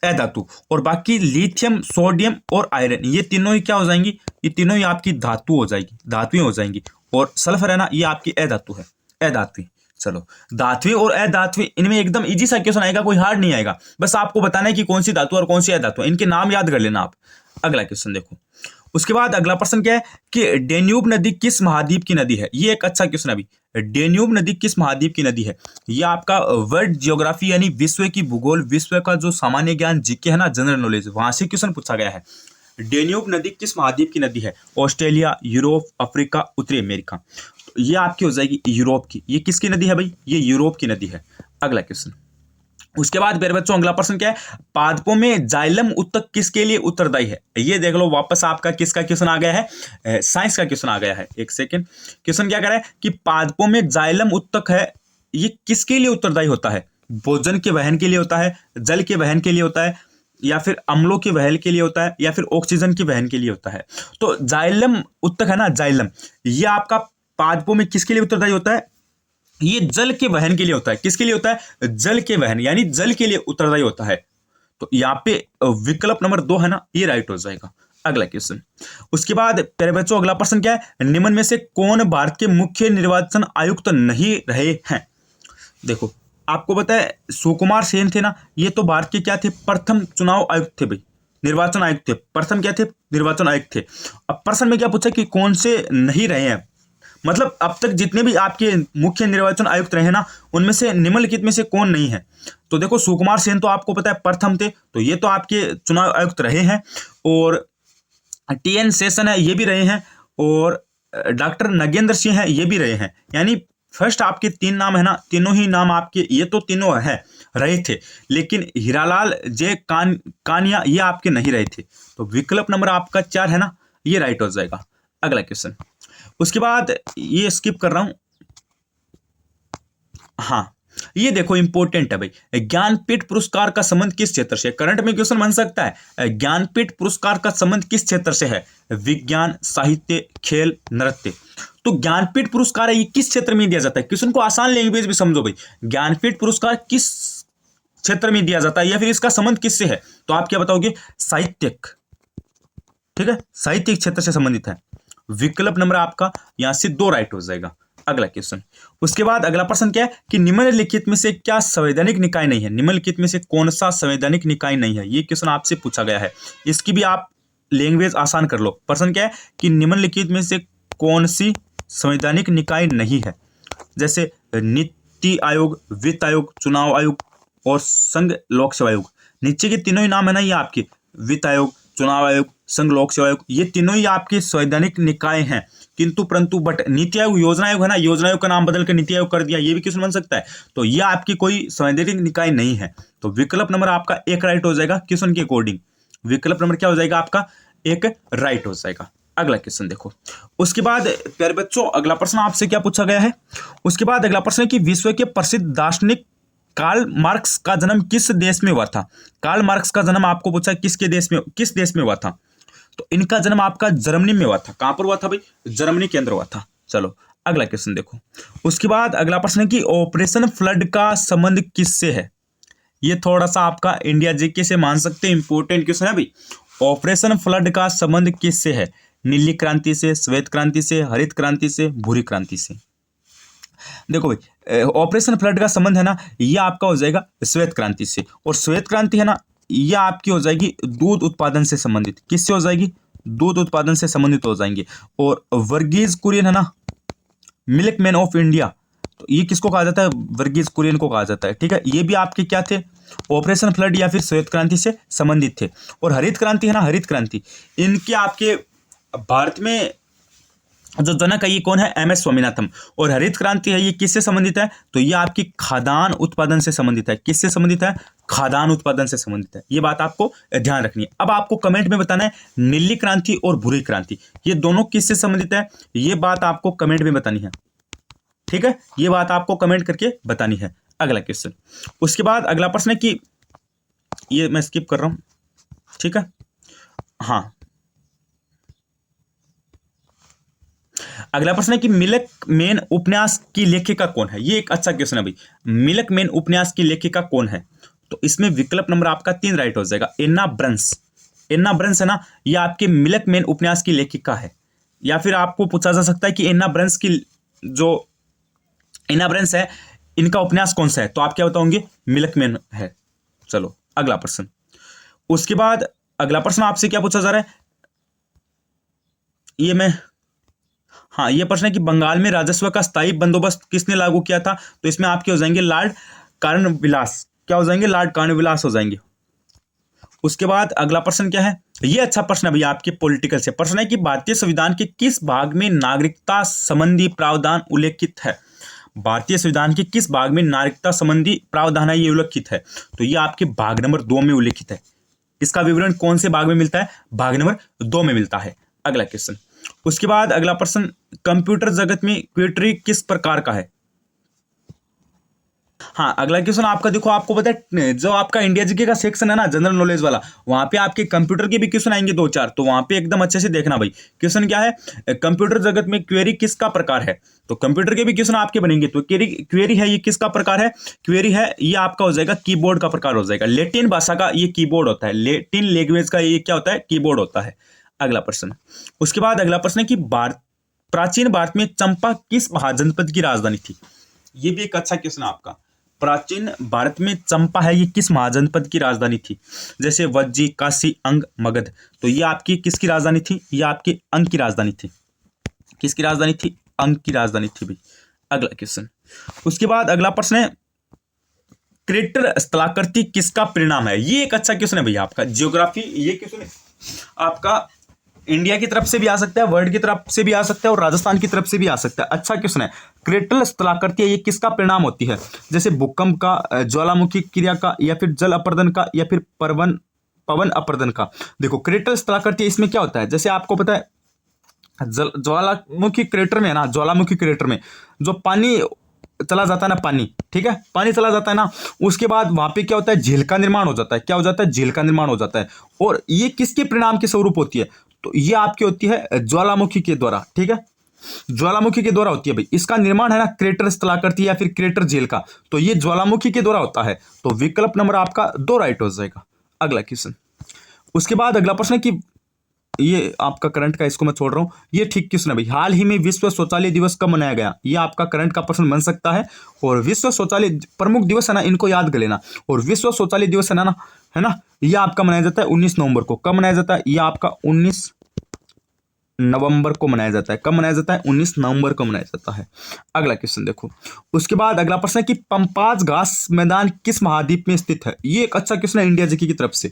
अधातु, और बाकी लिथियम, सोडियम और आयरन ये तीनों ही क्या हो जाएंगी, ये तीनों ही आपकी धातु हो जाएगी, धातुएं हो जाएंगी। और सल्फर है ना, ये आपकी अधातु है, अधातु। चलो धातुएं और अधातुएं, इनमें एकदम इजी सा क्वेश्चन आएगा, कोई हार्ड नहीं आएगा, बस आपको बताना है कि कौन सी धातु और कौन सी अधातु है, इनके नाम याद कर लेना आप। अगला क्वेश्चन देखो, उसके बाद अगला प्रश्न क्या है कि डेन्यूब नदी किस महाद्वीप की नदी है। ये एक अच्छा क्वेश्चन है अभी, डेन्यूब नदी किस महाद्वीप की नदी है। ये आपका वर्ल्ड जियोग्राफी यानी विश्व की भूगोल, विश्व का जो सामान्य ज्ञान जीके है ना, जनरल नॉलेज, वहां से क्वेश्चन पूछा गया है। डेन्यूब नदी किस महाद्वीप की नदी है, ऑस्ट्रेलिया, यूरोप, अफ्रीका, उत्तरी अमेरिका। तो ये आपकी हो जाएगी यूरोप की। ये किसकी नदी है भाई, ये यूरोप की नदी है। अगला क्वेश्चन, उसके बाद मेरे बच्चों अगला प्रश्न क्या है, पादपों में जाइलम उत्तक किसके लिए उत्तरदायी है। ये देख लो वापस आपका किसका क्वेश्चन आ गया है, साइंस का क्वेश्चन आ गया है। एक सेकेंड, क्वेश्चन क्या कर रहा है कि पादपों में जाइलम उत्तक है, ये किसके लिए उत्तरदायी होता है। भोजन के वहन के लिए होता है, जल के वहन के लिए होता है, या फिर अम्लों के वहन के लिए होता है, या फिर ऑक्सीजन के वहन के लिए होता है। तो जाइलम उत्तक है ना, जाइलम, ये आपका पादपों में किसके लिए उत्तरदायी होता है, ये जल के वहन के लिए होता है। किसके लिए होता है, जल के वहन यानी जल के लिए उत्तरदायी होता है। तो यहाँ पे विकल्प नंबर 2 है ना, ये राइट हो जाएगा। अगला क्वेश्चन, उसके बाद प्यारे बच्चों अगला प्रश्न क्या है, निम्न में से कौन भारत के मुख्य निर्वाचन आयुक्त नहीं रहे हैं। देखो आपको पता है सुकुमार सेन थे ना, ये तो भारत के क्या थे, प्रथम चुनाव आयुक्त थे भाई, निर्वाचन आयुक्त थे, प्रथम क्या थे, निर्वाचन आयुक्त थे। अब प्रश्न में क्या पूछा कि कौन से नहीं रहे हैं, मतलब अब तक जितने भी आपके मुख्य निर्वाचन आयुक्त रहे ना, उनमें से निम्नलिखित में से कौन नहीं है। तो देखो सुकुमार सेन तो आपको पता है प्रथम थे, तो ये तो आपके चुनाव आयुक्त रहे हैं, और TN शेषन है ये भी रहे हैं, और डॉक्टर नगेंद्र सिंह है ये भी रहे हैं। यानी फर्स्ट आपके 3 नाम है ना, तीनों ही नाम आपके ये तो तीनों है रहे थे, लेकिन हीरालाल जे कानिया ये आपके नहीं रहे थे। तो विकल्प नंबर आपका 4 है ना, ये राइट हो जाएगा। अगला क्वेश्चन, उसके बाद ये स्किप कर रहा हूं, हाँ ये देखो इंपॉर्टेंट है भाई, ज्ञानपीठ पुरस्कार का संबंध किस क्षेत्र से। करंट में क्वेश्चन बन सकता है, ज्ञानपीठ पुरस्कार का संबंध किस क्षेत्र से है, विज्ञान, साहित्य, खेल, नृत्य। तो ज्ञानपीठ पुरस्कार है ये किस क्षेत्र में दिया जाता है, क्वेश्चन को आसान लैंग्वेज में समझो भाई, ज्ञानपीठ पुरस्कार किस क्षेत्र में दिया जाता है या फिर इसका संबंध किससे है। तो आप क्या बताओगे, साहित्यिक, ठीक है, साहित्यिक क्षेत्र से संबंधित है। विकल्प नंबर आपका यहां से 2 राइट हो जाएगा। अगला क्वेश्चन, उसके बाद अगला प्रश्न क्या है कि निम्नलिखित में से क्या संवैधानिक निकाय नहीं है। निम्नलिखित में से कौन सा संवैधानिक निकाय नहीं है, ये क्वेश्चन आपसे पूछा गया है, इसकी भी आप लैंग्वेज आसान कर लो। प्रश्न क्या है कि निम्नलिखित में से कौन सी संवैधानिक निकाय नहीं है, जैसे नीति आयोग, वित्त आयोग, चुनाव आयोग और संघ लोक सेवा आयोग। नीचे के तीनों ही नाम है ना, ये आपके वित्त आयोग, चुनाव आयोग, संघ लोक सेवा आयोग, ये तीनों ही आपके संवैधानिक निकाय हैं। किंतु परंतु बट नीति आयोग, योजना आयोग है ना, योजना आयोग का नाम बदल कर नीति आयोग कर दिया, ये भी क्वेश्चन बन सकता है। तो ये आपकी कोई संवैधानिक निकाय नहीं है। तो विकल्प नंबर आपका 1 राइट हो जाएगा क्वेश्चन के अकॉर्डिंग। विकल्प नंबर क्या हो जाएगा आपका, 1 राइट हो जाएगा। अगला क्वेश्चन देखो, उसके बाद प्यारे बच्चों अगला प्रश्न आपसे क्या पूछा गया है। उसके बाद अगला प्रश्न है कि विश्व के प्रसिद्ध दार्शनिक कार्ल मार्क्स का जन्म किस देश में हुआ था। कार्ल मार्क्स का जन्म आपको पूछा किसके देश में, किस देश में हुआ था। तो इनका जन्म आपका जर्मनी में हुआ था। कहां पर हुआ था भाई, जर्मनी के अंदर हुआ था। चलो अगला क्वेश्चन देखो, उसके बाद अगला प्रश्न है कि ऑपरेशन फ्लड का संबंध किससे है। ये थोड़ा सा आपका इंडिया जीके से मान सकते हैं, इंपॉर्टेंट क्वेश्चन है भाई। ऑपरेशन फ्लड का संबंध किससे है, नीली क्रांति से, श्वेत क्रांति से, हरित क्रांति से, भूरी क्रांति से। देखो भाई ऑपरेशन फ्लड का संबंध है ना, ये आपका हो जाएगा श्वेत क्रांति से, और श्वेत क्रांति है ना, ये आपकी हो जाएगी दूध उत्पादन से संबंधित। किससे हो जाएगी, दूध उत्पादन से संबंधित हो जाएंगे। और वर्गीज कुरियन है ना, मिल्कमैन ऑफ इंडिया, तो ये किसको कहा जाता है, वर्गीज कुरियन को कहा जाता है। ठीक है, ये भी आपके क्या थे, ऑपरेशन फ्लड या फिर श्वेत क्रांति से संबंधित थे। और हरित क्रांति है ना, हरित क्रांति, इनके आपके भारत में जो जनक है ये कौन है, MS स्वामीनाथन। और हरित क्रांति है ये किससे संबंधित है, तो ये आपकी खाद्यान्न उत्पादन से संबंधित है। किससे संबंधित है, खाद्यान्न उत्पादन से संबंधित है। ये बात आपको ध्यान रखनी है। अब आपको कमेंट में बताना है नीली क्रांति और भूरी क्रांति ये दोनों किससे संबंधित है, ये बात आपको कमेंट में बतानी है। ठीक है, ये बात आपको कमेंट करके बतानी है। अगला क्वेश्चन, उसके बाद अगला प्रश्न है कि ये मैं स्किप कर रहा हूं, ठीक है। हाँ, अगला प्रश्न है कि मिल्क मैन उपन्यास की लेखिका कौन है। ये एक अच्छा क्वेश्चन है भाई। मिल्क मैन उपन्यास की लेखिका कौन है, तो इसमें विकल्प नंबर आपका 3 राइट हो जाएगा। एन्ना ब्रंस, एन्ना ब्रंस है ना, ये आपके मिल्क मैन उपन्यास की लेखिका है। या फिर आपको पूछा जा सकता है कि एन्ना ब्रंस की जो एन्ना ब्रंस है, इनका उपन्यास कौन सा है, तो आप क्या बताओगे, मिल्क मैन है। चलो अगला प्रश्न। उसके बाद अगला प्रश्न आपसे क्या पूछा जा रहा है, ये मैं, हाँ, ये प्रश्न है कि बंगाल में राजस्व का स्थायी बंदोबस्त किसने लागू किया था, तो इसमें आपके हो जाएंगे लॉर्ड कार्नवालिस। क्या हो जाएंगे, लॉर्ड कार्नवालिस हो जाएंगे। उसके बाद अगला प्रश्न क्या है, ये अच्छा प्रश्न है भैया आपके पॉलिटिकल से। प्रश्न है कि भारतीय संविधान के किस भाग में नागरिकता संबंधी प्रावधान उल्लेखित है। भारतीय संविधान के किस भाग में नागरिकता संबंधी प्रावधान है, ये उल्लेखित है, तो ये आपके भाग नंबर 2 में उल्लेखित है। इसका विवरण कौन से भाग में मिलता है, भाग नंबर 2 में मिलता है। अगला क्वेश्चन। उसके बाद अगला प्रश्न, कंप्यूटर जगत में क्वेरी किस प्रकार का है। हाँ, अगला क्वेश्चन आपका देखो, आपको पता है जो आपका इंडिया जीके का सेक्शन है ना, जनरल नॉलेज वाला, वहां पे आपके कंप्यूटर के भी क्वेश्चन आएंगे 2-4, तो वहां पे एकदम अच्छे से देखना भाई। क्वेश्चन क्या है, कंप्यूटर जगत में क्वेरी किसका प्रकार है, तो कंप्यूटर के भी क्वेश्चन आपके बनेंगे। तो क्वेरी है ये किसका प्रकार है, क्वेरी है ये आपका हो जाएगा कीबोर्ड का प्रकार हो जाएगा। लैटिन भाषा का ये कीबोर्ड होता है, लैटिन लैंग्वेज का ये क्या होता है, कीबोर्ड होता है। अगला प्रश्न। उसके बाद अगला प्रश्न है कि प्राचीन भारत में चंपा किस महाजनपद की राजधानी थी। ये भी एक अच्छा क्वेश्चन है आपका। प्राचीन भारत में चंपा है, ये किस महाजनपद की राजधानी थी, जैसे वज्जी, काशी, अंग, मगध, तो ये आपकी किसकी राजधानी थी, ये आपकी अंग की राजधानी थी। किसकी राजधानी थी, अंग की राजधानी थी भाई। अगला क्वेश्चन। उसके बाद अगला प्रश्न है, क्रेटर स्थलाकृति किसका परिणाम है। ये एक अच्छा क्वेश्चन है भैया आपका ज्योग्राफी। ये क्वेश्चन है आपका इंडिया की तरफ से भी आ सकता है, वर्ल्ड की तरफ से भी आ सकता है, और राजस्थान की तरफ से भी आ सकता है। अच्छा क्वेश्चन है। क्रेटल स्थलाकृति ये किसका परिणाम होती है, जैसे भूकंप का, ज्वालामुखी क्रिया का, या फिर जल अपर्दन का, या फिर पवन अपर्दन का। देखो क्रेटल स्थलाकृति इसमें क्या होता है, जैसे आपको पता है ज्वालामुखी क्रेटर में है ना, ज्वालामुखी क्रेटर में जो पानी चला जाता है ना, पानी, ठीक है, पानी चला जाता है ना, उसके बाद वहां पे क्या होता है, झील का निर्माण हो जाता है। क्या हो जाता है, झील का निर्माण हो जाता है। और ये किसके परिणाम के स्वरूप होती है, तो ये आपकी होती है ज्वालामुखी के द्वारा, ठीक है, ज्वालामुखी के द्वारा होती है भाई। इसका निर्माण है ना क्रेटर स्थलाकृति या फिर क्रेटर झील का, तो ये ज्वालामुखी के द्वारा होता है। तो विकल्प नंबर आपका 2 राइट हो जाएगा। अगला क्वेश्चन। उसके बाद अगला प्रश्न है कि ये आपका करंट का, इसको मैं छोड़ रहा हूं, ये ठीक क्वेश्चन है भाई। हाल ही में विश्व शौचालय दिवस कब मनाया गया, ये आपका करंट का प्रश्न बन सकता है। और विश्व शौचालय प्रमुख दिवस है ना, इनको याद कर लेना। और विश्व शौचालय दिवस है ना, ये आपका मनाया जाता है 19 नवंबर को। कब मनाया जाता है, ये आपका 19 नवंबर को मनाया जाता है। कब मनाया जाता है, 19 नवंबर को मनाया जाता है। अगला क्वेश्चन देखो। उसके बाद अगला प्रश्न है कि पंपाज घास मैदान किस महाद्वीप में स्थित है। ये एक अच्छा क्वेश्चन है इंडिया जीके की तरफ से।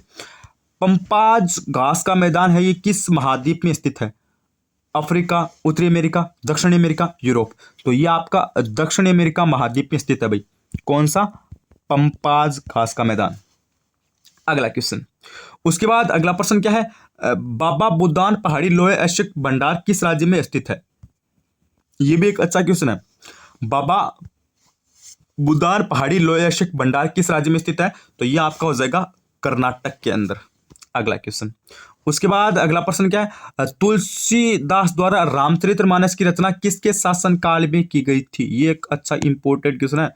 पंपाज घास का मैदान है, ये किस महाद्वीप में स्थित है, अफ्रीका, उत्तरी अमेरिका, दक्षिणी अमेरिका, यूरोप। तो ये आपका दक्षिणी अमेरिका महाद्वीप में स्थित है भाई। कौन सा, पंपाज घास का मैदान। अगला क्वेश्चन। उसके बाद अगला प्रश्न क्या है, बाबा बुदान पहाड़ी लोहे अयस्क भंडार किस राज्य में स्थित है। यह भी एक अच्छा क्वेश्चन है। बाबा बुदान पहाड़ी लोहे अयस्क भंडार किस राज्य में स्थित है, तो यह आपका हो जाएगा कर्नाटक के अंदर। अगला क्वेश्चन। उसके बाद अगला प्रश्न क्या है, तुलसीदास द्वारा रामचरितमानस की रचना किसके शासनकाल में की गई थी। ये एक अच्छा इंपॉर्टेंट क्वेश्चन है,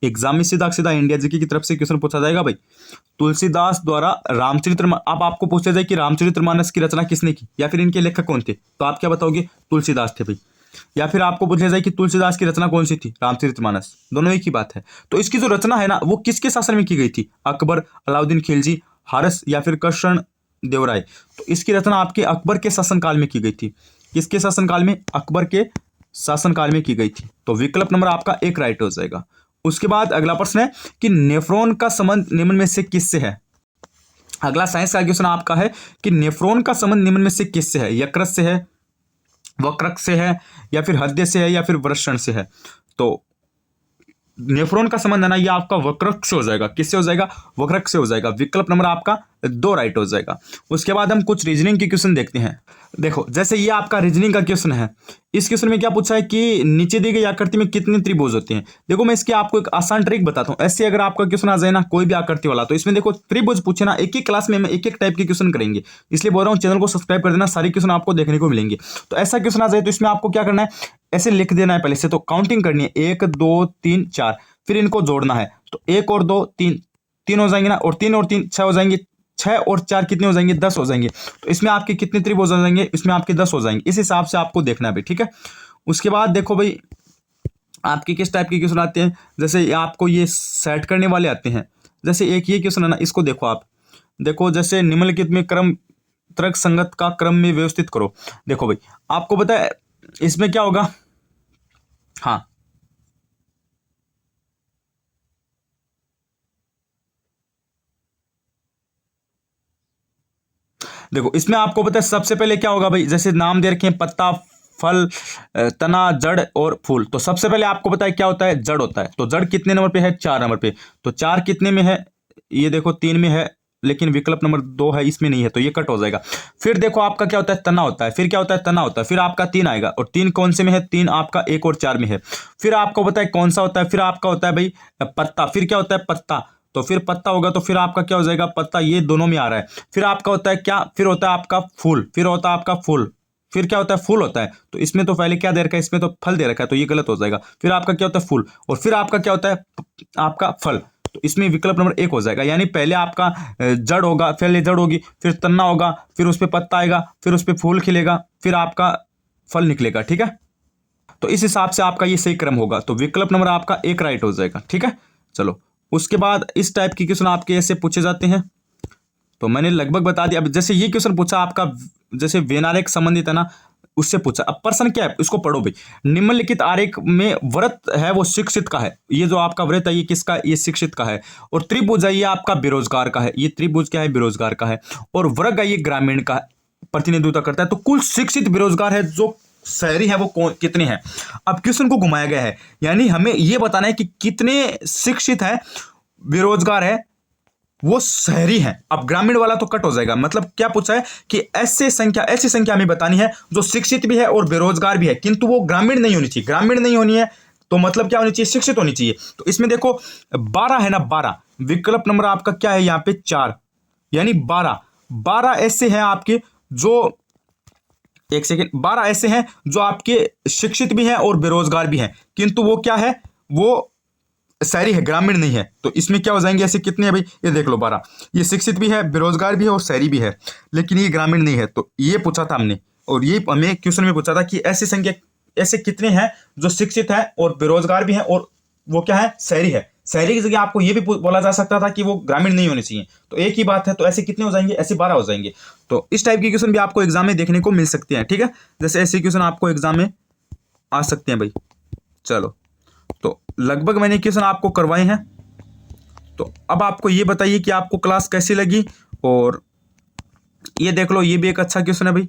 एग्जाम में सीधा सीधा इंडिया जीके की तरफ से क्वेश्चन पूछा जाएगा भाई। तुलसीदास द्वारा अब आपको पूछा जाए कि रामचरितमानस की रचना किसने की, या फिर इनके लेखक कौन थे, तो आप क्या बताओगे, तुलसीदास थे भाई। या फिर आपको पूछा जाए कि तुलसीदास की रचना कौन सी थी, रामचरितमानस, दोनों एक ही बात है। तो इसकी जो रचना है ना, वो किसके शासन में की गई थी, अकबर, अलाउद्दीन खिलजी, हारस, या फिर कृष्ण देवराय। तो इसकी रचना आपके अकबर के शासनकाल में की गई थी। किसके शासनकाल में, अकबर के शासनकाल में की गई थी। तो विकल्प नंबर आपका 1 राइट हो जाएगा। उसके बाद अगला प्रश्न है कि नेफ्रॉन का संबंध निम्न में से किससे है। अगला साइंस का क्वेश्चन आपका है कि नेफ्रॉन का संबंध निम्न में से किससे है, यकृत से है, वक्रक से है, या फिर हृदय से है, या फिर वृषण से है। तो नेफ्रॉन का संबंध है ना, ये आपका वक्रक से हो जाएगा। किससे हो जाएगा, वक्रक से हो जाएगा। विकल्प नंबर आपका 2 राइट हो जाएगा। उसके बाद हम कुछ रीजनिंग के क्वेश्चन देखते हैं। देखो जैसे ये आपका रीजनिंग का क्वेश्चन है। इस क्वेश्चन में क्या पूछा है कि नीचे दी गई आकृति में कितने त्रिभुज होते हैं। देखो मैं इसकी आपको एक आसान ट्रिक बताता हूँ। ऐसे अगर आपका क्वेश्चन आ जाए ना कोई भी आकृति वाला, तो इसमें देखो त्रिभुज पूछे ना, एक ही क्लास में हम एक एक टाइप के क्वेश्चन करेंगे, इसलिए बोल रहा हूँ चैनल को सब्सक्राइब कर देना, सारे क्वेश्चन आपको देखने को मिलेंगे। तो ऐसा क्वेश्चन आ जाए तो इसमें आपको क्या करना है, ऐसे लिख देना है पहले से, तो काउंटिंग करनी है 1 2 3 4, फिर इनको जोड़ना है। तो 1 और 2 3 3 हो जाएंगे ना, और 3 और 3 6 हो जाएंगे, 6 और 4 कितने हो जाएंगे, 10 हो जाएंगे। तो इसमें आपके कितने त्रिभुज हो जाएंगे, इसमें आपके 10 हो जाएंगे। इस हिसाब से आपको देखना है भाई, ठीक है। उसके बाद देखो भाई आपके किस टाइप के क्वेश्चन आते हैं, जैसे आपको ये सेट करने वाले आते हैं। जैसे एक ये क्वेश्चन है ना, इसको देखो आप, देखो जैसे निम्नलिखित में क्रम तर्क संगत का क्रम में व्यवस्थित करो। देखो भाई आपको पता है इसमें क्या होगा, हाँ देखो इसमें आपको पता है सबसे पहले क्या होगा भाई, जैसे नाम दे रखे हैं पत्ता, फल, तना, जड़ और फूल। तो सबसे पहले आपको पता है क्या होता है, जड़ होता है। तो जड़ कितने नंबर पे है, 4 नंबर पे। तो 4 कितने में है, ये देखो 3 में है, लेकिन विकल्प नंबर 2 है, इसमें नहीं है, तो ये कट हो जाएगा। फिर देखो आपका क्या होता है, तना होता है। फिर क्या होता है, तना होता है। फिर आपका 3 आएगा, और 3 कौन से में है, 3 आपका 1 और 4 में है। फिर आपको पता है कौन सा होता है, फिर आपका होता है भाई पत्ता। फिर क्या होता है, पत्ता। तो फिर पत्ता होगा, तो फिर आपका क्या हो जाएगा, पत्ता, ये दोनों में आ रहा है। फिर आपका होता है क्या, फिर होता है आपका फूल। फिर होता है आपका फूल। फिर क्या होता है, फूल होता है। तो इसमें तो पहले क्या दे रखा है, इसमें तो फल दे रखा है, तो ये गलत हो जाएगा। फिर आपका क्या होता है, फूल। और फिर आपका क्या होता है, आपका फल। तो इसमें विकल्प नंबर 1 हो जाएगा। यानी पहले आपका जड़ होगा, पहले जड़ होगी, फिर तना होगा, फिर उस पर पत्ता आएगा, फिर उस पर फूल खिलेगा, फिर आपका फल निकलेगा, ठीक है। तो इस हिसाब से आपका ये सही क्रम होगा। तो विकल्प नंबर आपका 1 राइट हो जाएगा, ठीक है। चलो उसके बाद इस टाइप के क्वेश्चन आपके ऐसे पूछे जाते हैं, तो मैंने लगभग बता दिया। अब जैसे ये क्वेश्चन पूछा आपका, जैसे वेन आरेख संबंधित है ना, उससे पूछा। अब प्रश्न क्या है, इसको पढ़ो भाई। निम्नलिखित आरेख में व्रत है वो शिक्षित का है। ये जो आपका व्रत है ये किसका, ये शिक्षित का है। और त्रिभुज है ये आपका बेरोजगार का है। ये त्रिभुज क्या है, बेरोजगार का है। और वर्ग है ये ग्रामीण का प्रतिनिधित्व करता है। तो कुल शिक्षित बेरोजगार है, जो शहरी है वो कौन, कितने हैं। अब क्वेश्चन को घुमाया गया है, यानी हमें ये बताना है कि कितने शिक्षित है, बेरोजगार है, वो शहरी है। अब ग्रामीण वाला तो कट हो जाएगा। मतलब क्या पूछा है कि ऐसी संख्या हमें बतानी है जो शिक्षित भी है और बेरोजगार भी है, किंतु वो ग्रामीण नहीं होनी चाहिए। ग्रामीण नहीं होनी है तो मतलब क्या होनी चाहिए, शिक्षित होनी चाहिए। तो इसमें देखो 12 है ना, 12 विकल्प नंबर आपका क्या है यहाँ पे 4, यानी 12 ऐसे हैं आपके जो, एक सेकेंड, 12 ऐसे हैं जो आपके शिक्षित भी हैं और बेरोजगार भी हैं, किंतु वो क्या है, वो शहरी है, ग्रामीण नहीं है। तो इसमें क्या हो जाएंगे, ऐसे कितने हैं भाई, ये देख लो 12। ये शिक्षित भी है, बेरोजगार भी है और शहरी भी है, लेकिन ये ग्रामीण नहीं है। तो ये पूछा था हमने, और ये हमें क्वेश्चन में पूछा था कि ऐसी संख्या, ऐसे कितने हैं जो शिक्षित है और बेरोजगार भी है और वो क्या है, शहरी है। शहरी की जगह आपको ये भी बोला जा सकता था कि वो ग्रामीण नहीं होने चाहिए। तो एक ही बात है। तो ऐसे कितने हो जाएंगे, ऐसे 12 हो जाएंगे। तो इस टाइप के क्वेश्चन भी आपको एग्जाम में देखने को मिल सकते हैं, ठीक है। जैसे ऐसे क्वेश्चन आपको एग्जाम में आ सकते हैं भाई। चलो तो लगभग मैंने क्वेश्चन आपको करवाए हैं। तो अब आपको ये बताइए कि आपको क्लास कैसी लगी। और ये देख लो, ये भी एक अच्छा क्वेश्चन है भाई।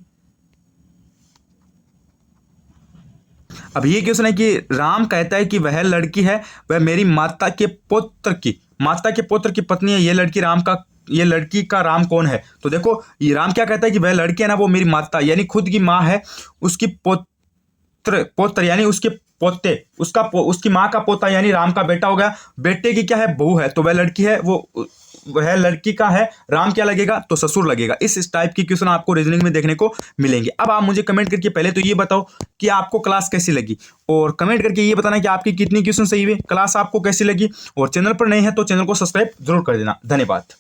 अब ये क्वेश्चन है कि राम कहता है कि वह लड़की है वह मेरी माता के पुत्र की पत्नी है। ये लड़की का राम कौन है। तो देखो ये राम क्या कहता है कि वह लड़की है ना वो मेरी माता, यानी खुद की माँ है, उसकी पोत्र यानी उसके पोते, उसकी माँ का पोता यानी राम का बेटा हो गया। बेटे की क्या है, बहू है, तो वह लड़की है, वह लड़की का है, राम क्या लगेगा, तो ससुर लगेगा। इस टाइप की क्वेश्चन आपको रीजनिंग में देखने को मिलेंगे। अब आप मुझे कमेंट करके पहले तो ये बताओ कि आपको क्लास कैसी लगी, और कमेंट करके ये बताना कि आपकी कितनी क्वेश्चन सही हुए, क्लास आपको कैसी लगी। और चैनल पर नए हैं तो चैनल को सब्सक्राइब जरूर कर देना। धन्यवाद।